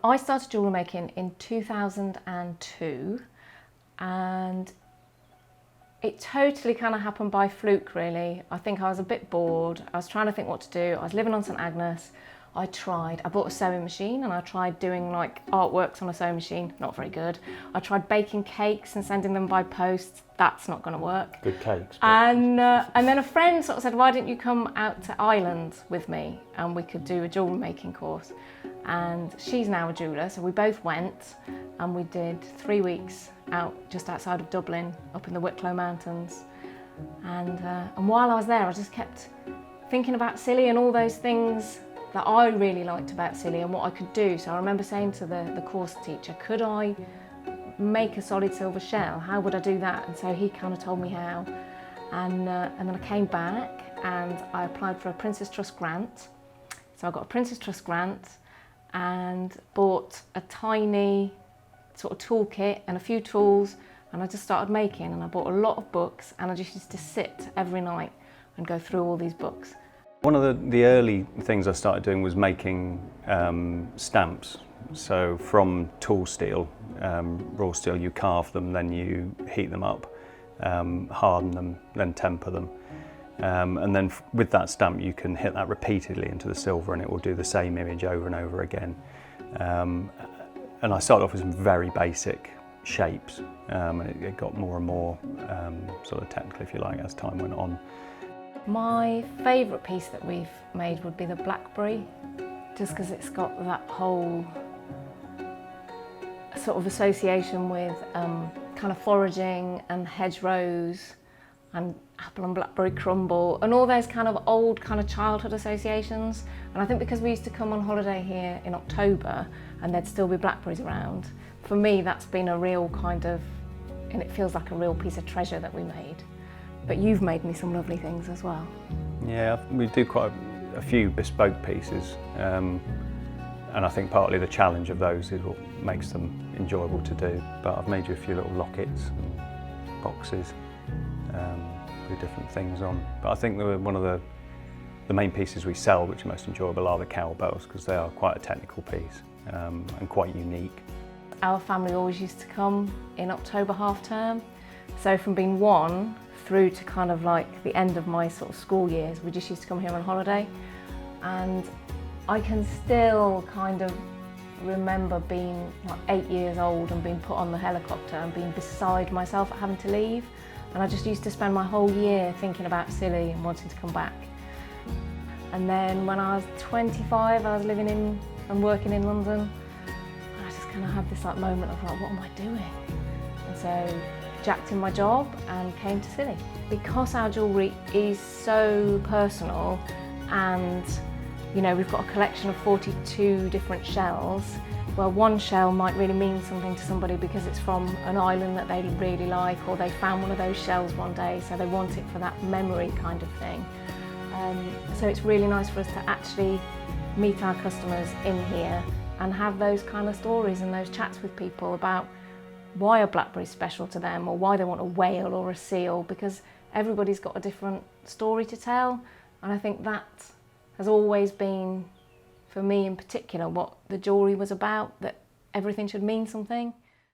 I started jewellery making in 2002, and it totally kind of happened by fluke, really. I think I was a bit bored. I was trying to think what to do. I was living on St Agnes. I bought a sewing machine and I tried doing like artworks on a sewing machine, not very good. I tried baking cakes and sending them by post, that's not going to work. Good cakes. And then a friend sort of said, why don't you come out to Ireland with me and we could do a jewellery making course. And she's now a jeweller, so we both went and we did 3 weeks out just outside of Dublin, up in the Wicklow Mountains. And while I was there, I just kept thinking about Scilly and all those things that I really liked about Scilly and what I could do. So I remember saying to the course teacher, could I make a solid silver shell? How would I do that? And so he kind of told me how. And then I came back and I applied for a Prince's Trust grant. So I got a Prince's Trust grant and bought a tiny sort of toolkit and a few tools, and I just started making, and I bought a lot of books, and I just used to sit every night and go through all these books. One of the early things I started doing was making stamps. So from tool steel, raw steel, you carve them, then you heat them up, harden them, then temper them. And then with that stamp you can hit that repeatedly into the silver and it will do the same image over and over again. And I started off with some very basic shapes, and it got more and more sort of technical, if you like, as time went on. My favourite piece that we've made would be the blackberry, just because it's got that whole sort of association with kind of foraging and hedgerows and apple and blackberry crumble and all those kind of old kind of childhood associations. And I think because we used to come on holiday here in October and there'd still be blackberries around, for me that's been a real kind of, and it feels like a real piece of treasure that we made. But you've made me some lovely things as well. Yeah, we do quite a few bespoke pieces, and I think partly the challenge of those is what makes them enjoyable to do. But I've made you a few little lockets and boxes with different things on. But I think one of the main pieces we sell, which are most enjoyable, are the cowbells, because they are quite a technical piece and quite unique. Our family always used to come in October half term, so from being 1 through to kind of like the end of my sort of school years, we just used to come here on holiday. And I can still kind of remember being like 8 years old and being put on the helicopter and being beside myself at having to leave. And I just used to spend my whole year thinking about Scilly and wanting to come back. And then when I was 25, I was living in and working in London. And I just kind of had this like moment of like, what am I doing? And so jacked in my job and came to Scilly. Because our jewellery is so personal, and you know, we've got a collection of 42 different shells. Well, one shell might really mean something to somebody because it's from an island that they really like, or they found one of those shells one day, so they want it for that memory kind of thing. So it's really nice for us to actually meet our customers in here and have those kind of stories and those chats with people about why a blackberry is special to them, or why they want a whale or a seal, because everybody's got a different story to tell. And I think that has always been, for me in particular, what the jewellery was about, that everything should mean something.